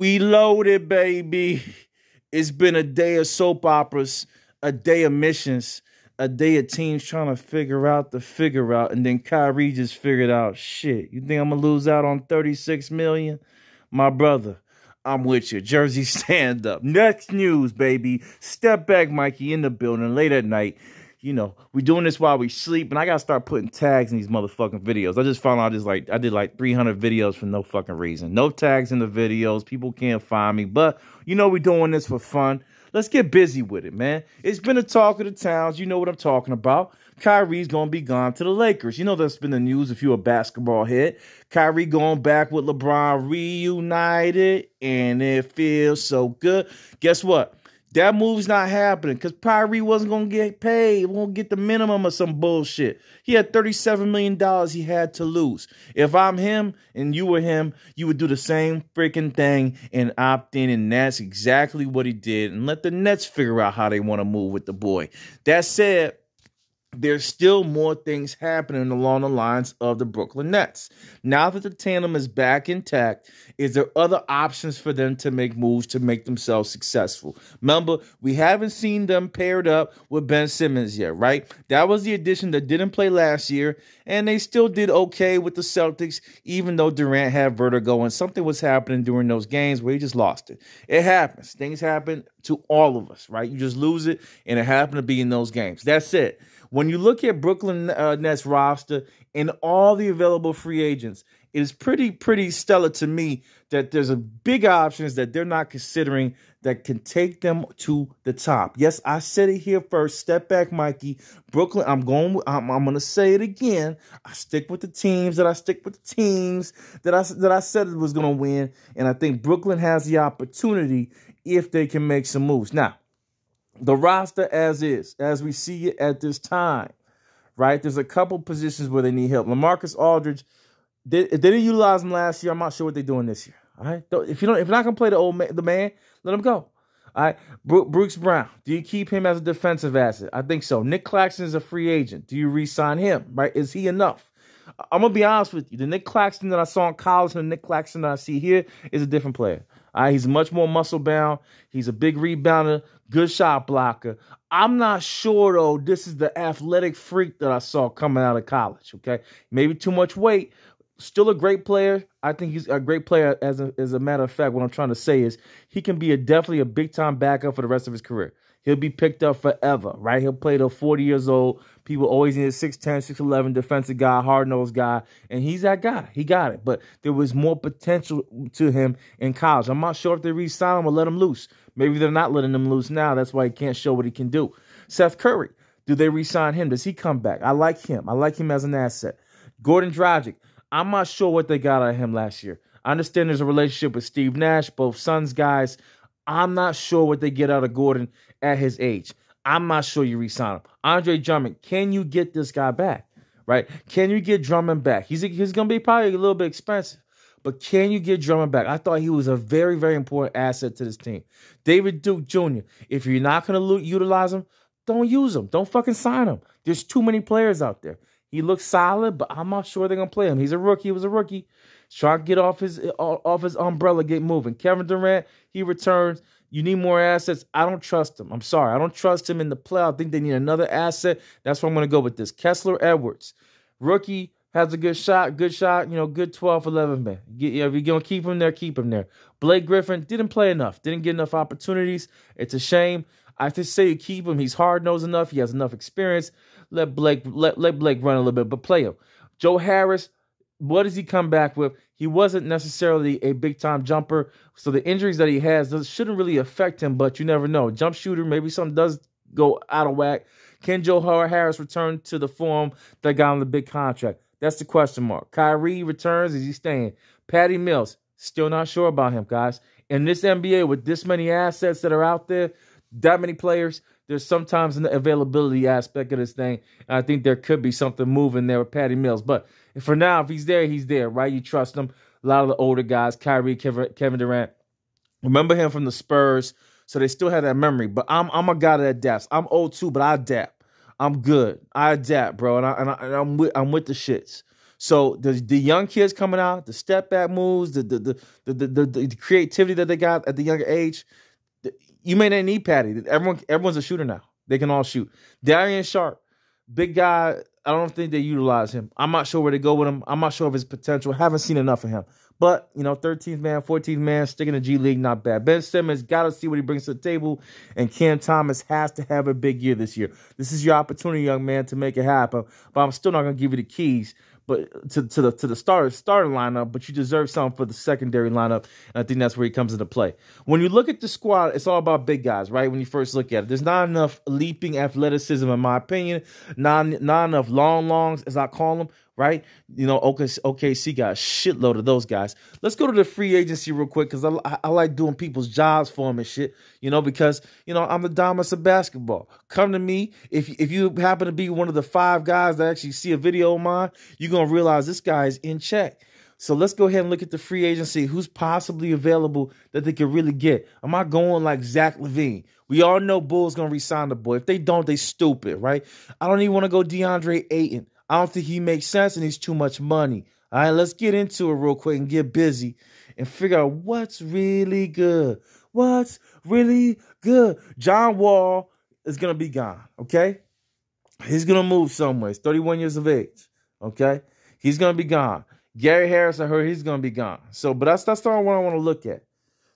We loaded, baby. It's been a day of soap operas, a day of missions, a day of teams trying to figure out the figure out, and then Kyrie just figured out shit. You think I'm gonna lose out on 36 million? My brother, I'm with you. Jersey, stand up. Next news, baby. Step back, Mikey, in the building late at night. You know, we doing this while we sleep, and I gotta start putting tags in these motherfucking videos. I just found out I did like 300 videos for no fucking reason. No tags in the videos. People can't find me, but you know we're doing this for fun. Let's get busy with it, man. It's been a talk of the towns. You know what I'm talking about. Kyrie's gonna be gone to the Lakers. You know that's been the news if you're a basketball head. Kyrie going back with LeBron reunited, and it feels so good. Guess what? That move's not happening because Kyrie wasn't going to get paid. He won't get the minimum or some bullshit. He had $37 million he had to lose. If I'm him and you were him, you would do the same freaking thing and opt in, and that's exactly what he did. And let the Nets figure out how they want to move with the boy. That said, there's still more things happening along the lines of the Brooklyn Nets. Now that the tandem is back intact, is there other options for them to make moves to make themselves successful? Remember, we haven't seen them paired up with Ben Simmons yet, right? That was the addition that didn't play last year, and they still did okay with the Celtics, even though Durant had vertigo and something was happening during those games where he just lost it. It happens. Things happen to all of us, right? You just lose it, and it happened to be in those games. That's it. When you look at Brooklyn Nets roster and all the available free agents, it is pretty stellar to me that there's a big options that they're not considering that can take them to the top. Yes, I said it here first. Step back, Mikey. Brooklyn, I'm going to say it again. I stick with the teams that I said it was going to win, and I think Brooklyn has the opportunity if they can make some moves. Now, the roster as is, as we see it at this time, right? There's a couple positions where they need help. LaMarcus Aldridge, if they didn't utilize him last year, I'm not sure what they're doing this year. All right, if you're not gonna play the man, let him go. All right, Brooks Brown, do you keep him as a defensive asset? I think so. Nick Claxton is a free agent. Do you re-sign him? Right? Is he enough? I'm gonna be honest with you. The Nick Claxton that I saw in college and the Nick Claxton that I see here is a different player. All right, he's much more muscle bound. He's a big rebounder, good shot blocker. I'm not sure though. This is the athletic freak that I saw coming out of college. Okay, maybe too much weight. Still a great player. I think he's a great player. As a matter of fact, what I'm trying to say is he can be definitely a big time backup for the rest of his career. He'll be picked up forever, right? He'll play till 40 years old. People always need a 6'10", 6'11", defensive guy, hard-nosed guy, and he's that guy. He got it, but there was more potential to him in college. I'm not sure if they re-sign him or let him loose. Maybe they're not letting him loose now. That's why he can't show what he can do. Seth Curry, do they re-sign him? Does he come back? I like him. I like him as an asset. Gordon Dragic, I'm not sure what they got out of him last year. I understand there's a relationship with Steve Nash, both Suns guys. I'm not sure what they get out of Gordon at his age. I'm not sure you re-sign him. Andre Drummond, can you get this guy back? Right? Can you get Drummond back? He's going to be probably a little bit expensive, but can you get Drummond back? I thought he was a very, very important asset to this team. David Duke Jr., if you're not going to utilize him, don't use him. Don't fucking sign him. There's too many players out there. He looks solid, but I'm not sure they're going to play him. He's a rookie. He was a rookie. He's trying to get off his umbrella, get moving. Kevindurant, he returns. You need more assets. I don't trust him. I'm sorry. I don't trust him in the play. I think they need another asset. That's why I'm going to go with this. Kessler Edwards, rookie, has a good shot, good 12, 11 man. If you're going to keep him there, keep him there. Blake Griffin didn't play enough, didn't get enough opportunities. It's a shame. I just say you keep him. He's hard-nosed enough. He has enough experience. Let Blake run a little bit, but play him. Joe Harris, what does he come back with? He wasn't necessarily a big-time jumper, so the injuries that he has shouldn't really affect him, but you never know. Jump shooter, maybe something does go out of whack. Can Joe Harris return to the form that got him the big contract? That's the question mark. Kyrie returns. Is he staying? Patty Mills, still not sure about him, guys. In this NBA, with this many assets that are out there, that many players, there's sometimes an availability aspect of this thing. And I think there could be something moving there with Patty Mills. But for now, if he's there, he's there, right? You trust him. A lot of the older guys, Kyrie, Kevindurant, remember him from the Spurs, so they still have that memory. But I'm a guy that adapts. I'm old too, but I adapt. I'm good. I adapt, bro, and I'm with the shits. So the young kids coming out, the step back moves, the creativity that they got at the younger age, you may not need Patty. Everyone's a shooter now. They can all shoot. Darian Sharp, big guy. I don't think they utilize him. I'm not sure where to go with him. I'm not sure of his potential. Haven't seen enough of him. But, 13th man, 14th man, sticking to G League, not bad. Ben Simmons, got to see what he brings to the table. And Cam Thomas has to have a big year this year. This is your opportunity, young man, to make it happen. But I'm still not going to give you the keys to the starting lineup, but you deserve something for the secondary lineup, and I think that's where he comes into play. When you look at the squad, it's all about big guys, right? When you first look at it, there's not enough leaping athleticism, in my opinion. Not enough longs, as I call them, right? OKC got a shitload of those guys. Let's go to the free agency real quick, because I like doing people's jobs for them and shit, because, I'm the Damas of basketball. Come to me. If you happen to be one of the 5 guys that actually see a video of mine, you're going to realize this guy is in check. So let's go ahead and look at the free agency. Who's possibly available that they could really get? Am I going like Zach LaVine? We all know Bulls going to re-sign the boy. If they don't, they stupid, right? I don't even want to go DeAndre Ayton. I don't think he makes sense and he's too much money. All right, let's get into it real quick and get busy and figure out what's really good. What's really good? John Wall is going to be gone, okay? He's going to move somewhere. He's 31 years of age, okay? He's going to be gone. Gary Harris, I heard he's going to be gone. But that's not what I want to look at.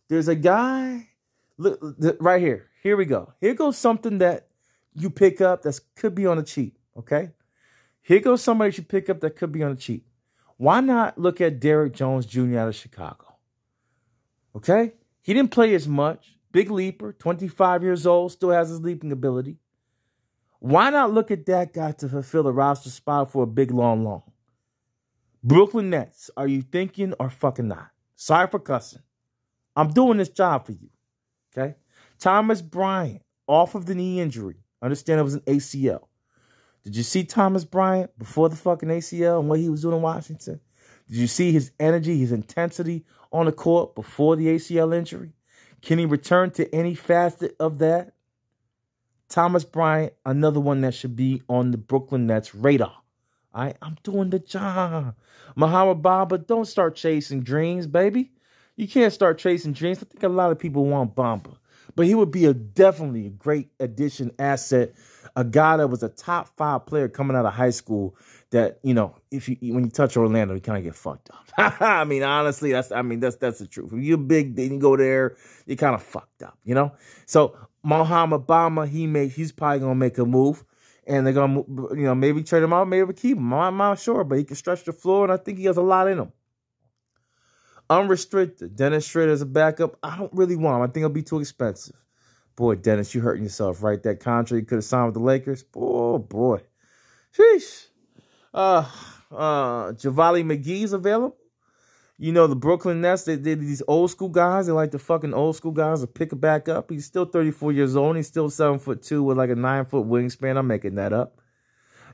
There's a guy, look, right here. Here we go. Here goes something that you pick up that could be on the cheap, okay? Here goes somebody you pick up that could be on the cheap. Why not look at Derrick Jones Jr. out of Chicago? Okay? He didn't play as much. Big leaper, 25 years old, still has his leaping ability. Why not look at that guy to fulfill a roster spot for a big, long? Brooklyn Nets, are you thinking or fucking not? Sorry for cussing. I'm doing this job for you. Okay? Thomas Bryant, off of the knee injury. Understand it was an ACL. Did you see Thomas Bryant before the fucking ACL and what he was doing in Washington? Did you see his energy, his intensity on the court before the ACL injury? Can he return to any facet of that? Thomas Bryant, another one that should be on the Brooklyn Nets radar. All right, I'm doing the job. Muhammad Bamba, don't start chasing dreams, baby. You can't start chasing dreams. I think a lot of people want Bamba. But he would be definitely a great addition, asset, a guy that was a top 5 player coming out of high school that, when you touch Orlando, you kind of get fucked up. I mean, honestly, that's the truth. If you're big, then you go there, you kind of fucked up, So Muhammad Bamba, he's probably going to make a move. And they're going to, maybe trade him out, maybe keep him. I'm not sure, but he can stretch the floor, and I think he has a lot in him. Unrestricted. Dennis Schroeder as a backup. I don't really want him. I think it'll be too expensive. Boy, Dennis, you hurting yourself, right? That contract you could have signed with the Lakers. Oh, boy. Sheesh. Javale McGee's available. The Brooklyn Nets, they these old school guys. They like the fucking old school guys to pick it back up. He's still 34 years old. He's still 7'2" with like a 9-foot wingspan. I'm making that up.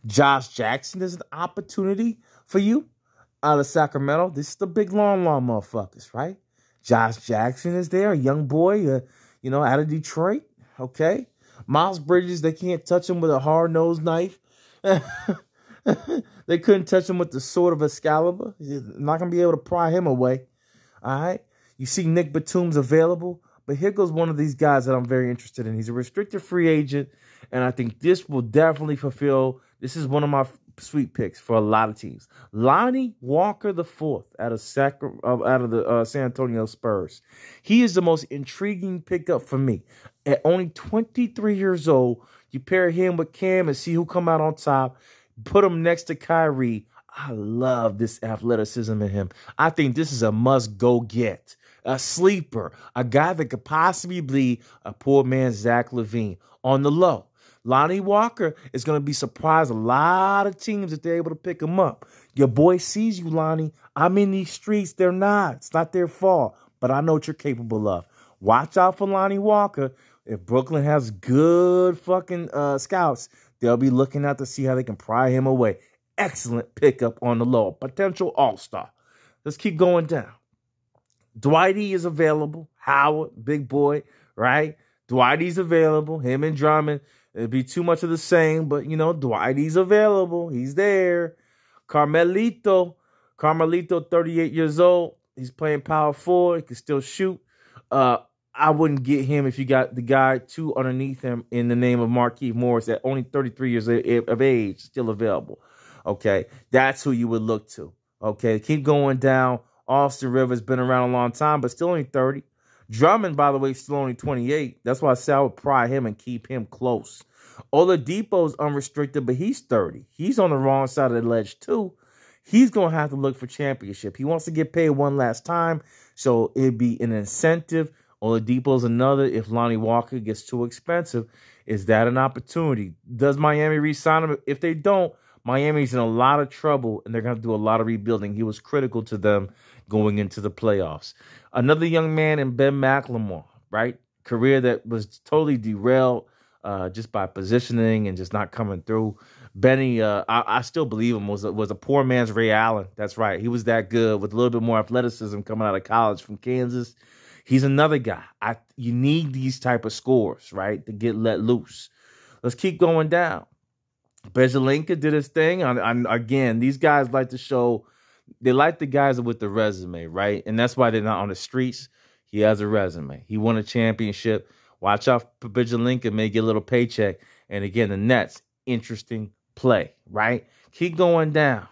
Josh Jackson is an opportunity for you out of Sacramento. This is the big long motherfuckers, right? Josh Jackson is there, a young boy, out of Detroit. Okay. Miles Bridges, they can't touch him with a hard-nosed knife. They couldn't touch him with the sword of Excalibur. You're not going to be able to pry him away. All right. You see Nick Batum's available. But here goes one of these guys that I'm very interested in. He's a restricted free agent. And I think this will definitely fulfill. This is one of my sweet picks for a lot of teams. Lonnie Walker IV out of the San Antonio Spurs. He is the most intriguing pickup for me. At only 23 years old, you pair him with Cam and see who come out on top. Put him next to Kyrie. I love this athleticism in him. I think this is a must-go get. A sleeper. A guy that could possibly be a poor man's Zach LaVine on the low. Lonnie Walker is going to be surprised a lot of teams if they're able to pick him up. Your boy sees you, Lonnie. I'm in these streets. They're not. It's not their fault. But I know what you're capable of. Watch out for Lonnie Walker. If Brooklyn has good fucking scouts, they'll be looking out to see how they can pry him away. Excellent pickup on the low. Potential all-star. Let's keep going down. Dwight E. is available. Howard, big boy, right? Dwight E's available. Him and Drummond. It'd be too much of the same, but, Dwight E's available. He's there. Carmelito, 38 years old. He's playing power forward. He can still shoot. I wouldn't get him if you got the guy two underneath him in the name of Markieff Morris at only 33 years of age, still available. Okay, that's who you would look to. Okay, keep going down. Austin Rivers been around a long time, but still only 30. Drummond, by the way, still only 28. That's why I say I would pry him and keep him close. Oladipo's unrestricted, but he's 30. He's on the wrong side of the ledge, too. He's going to have to look for championship. He wants to get paid one last time, so it'd be an incentive. Oladipo's another. If Lonnie Walker gets too expensive, is that an opportunity? Does Miami re-sign him? If they don't, Miami's in a lot of trouble, and they're going to do a lot of rebuilding. He was critical to them going into the playoffs. Another young man in Ben McLemore, right? Career that was totally derailed just by positioning and just not coming through. Benny, I still believe him, was a poor man's Ray Allen. That's right. He was that good with a little bit more athleticism coming out of college from Kansas. He's another guy. You need these type of scores, right, to get let loose. Let's keep going down. Bezelinka did his thing. Again, these guys like to show, they like the guys with the resume, right? And that's why they're not on the streets. He has a resume. He won a championship. Watch out for Bezelinka, may get a little paycheck. And again, the Nets, interesting play, right? Keep going down.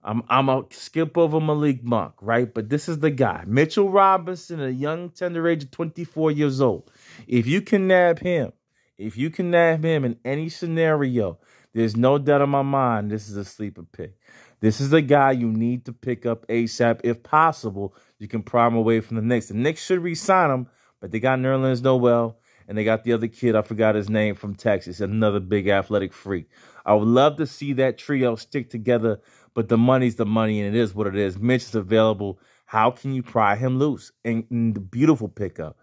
I'm going to skip over Malik Monk, right? But this is the guy. Mitchell Robinson, a young, tender age of 24 years old. If you can nab him in any scenario, there's no doubt in my mind this is a sleeper pick. This is the guy you need to pick up ASAP. If possible, you can pry him away from the Knicks. The Knicks should re-sign him, but they got Nerlens Noel, and they got the other kid, I forgot his name, from Texas, another big athletic freak. I would love to see that trio stick together, but the money's the money, and it is what it is. Mitch is available. How can you pry him loose? And the beautiful pickup.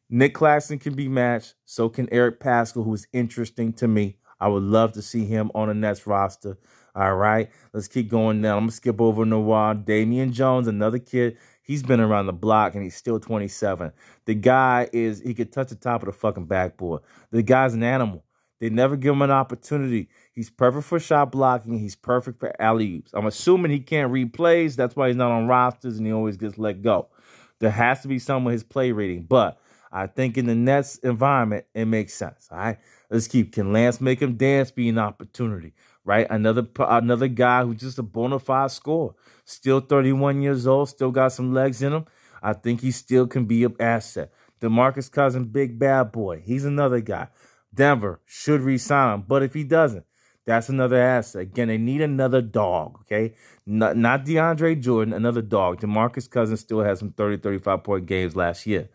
Nick Claxton can be matched. So can Eric Paschall, who is interesting to me. I would love to see him on the Nets roster. All right, let's keep going now. I'm going to skip over Noir. Damian Jones, another kid. He's been around the block, and he's still 27. The guy he could touch the top of the fucking backboard. The guy's an animal. They never give him an opportunity. He's perfect for shot blocking. He's perfect for alley-oops. I'm assuming he can't read plays. That's why he's not on rosters, and he always gets let go. There has to be some with his play rating, but I think in the Nets environment, it makes sense. All right, let's keep. Can Lance make him dance be an opportunity? Right, another guy who's just a bona fide scorer. Still 31 years old, still got some legs in him. I think he still can be an asset. DeMarcus Cousins, big bad boy. He's another guy. Denver should re-sign him, but if he doesn't, that's another asset. Again, they need another dog, okay? Not DeAndre Jordan, another dog. DeMarcus Cousins still has some 30, 35-point games last year,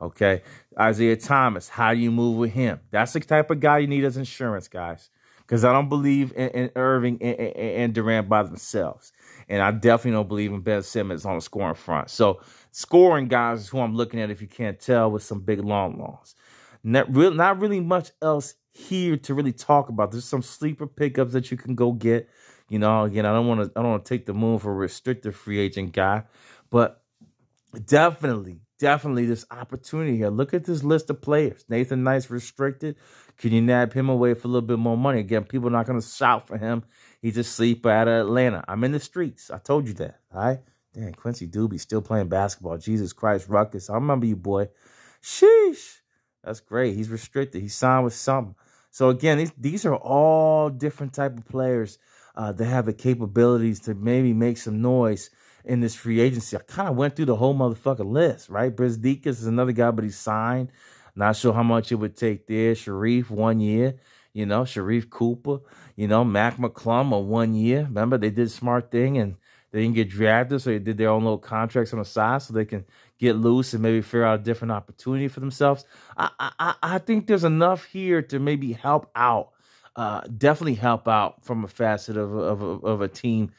okay? Isaiah Thomas, how do you move with him? That's the type of guy you need as insurance, guys, because I don't believe in Irving and Durant by themselves, and I definitely don't believe in Ben Simmons on the scoring front. So scoring guys is who I'm looking at, if you can't tell, with some big long laws. Not really much else here to really talk about. There's some sleeper pickups that you can go get. You know, again, I don't want to take the moon for a restricted free agent guy, but definitely this opportunity here. Look at this list of players. Nathan Knight's restricted. Can you nab him away for a little bit more money? Again, people are not going to shout for him. He's a sleeper out of Atlanta. I'm in the streets. I told you that. All right. Damn, Quincy Doobie still playing basketball. Jesus Christ, Ruckus. I remember you, boy. Sheesh. That's great. He's restricted. He signed with something. So again, these are all different type of players that have the capabilities to maybe make some noise in this free agency. I kind of went through the whole motherfucking list, right? Brizdeikis is another guy, but he's signed. Not sure how much it would take there. Sharif, 1 year. You know, Sharif Cooper. You know, Mac McClung, a 1 year. Remember, they did a smart thing and they didn't get drafted, so they did their own little contracts on the side so they can get loose and maybe figure out a different opportunity for themselves. I think there's enough here to maybe help out, definitely help out from a facet of a team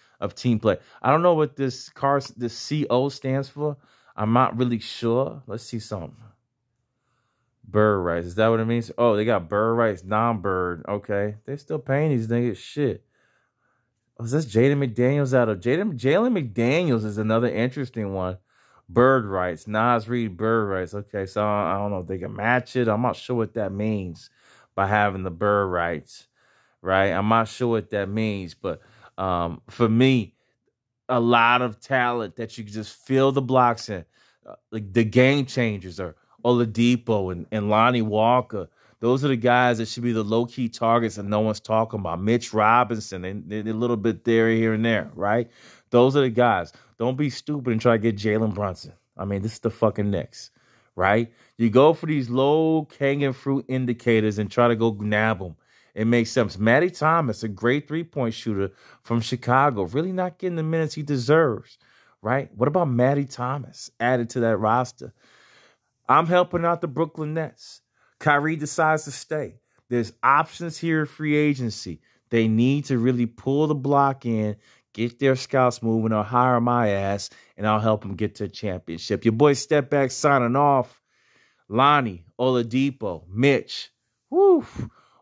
play. I don't know what this CO stands for. I'm not really sure. Let's see something. Bird rights. Is that what it means? Oh, they got bird rights, non-bird. Okay. They still paying these niggas shit. Oh, is this Jaden McDaniels out of Jalen McDaniels is another interesting one. Bird rights. Nas Reed bird rights. Okay, so I don't know if they can match it. I'm not sure what that means by having the bird rights. Right? I'm not sure what that means, but For me, a lot of talent that you can just fill the blocks in. Like the game changers are Oladipo and Lonnie Walker. Those are the guys that should be the low-key targets that no one's talking about. Mitch Robinson, they're a little bit there, here, and there, right? Those are the guys. Don't be stupid and try to get Jalen Brunson. I mean, this is the fucking Knicks, right? You go for these low-hanging fruit indicators and try to go nab them. It makes sense. Matty Thomas, a great three-point shooter from Chicago, really not getting the minutes he deserves, right? What about Matty Thomas added to that roster? I'm helping out the Brooklyn Nets. Kyrie decides to stay. There's options here at free agency. They need to really pull the block in, get their scouts moving, or hire my ass, and I'll help them get to a championship. Your boy Step Back signing off. Lonnie, Oladipo, Mitch. Woo.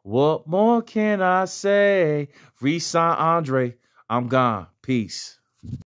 What more can I say? Re-sign Andre. I'm gone. Peace.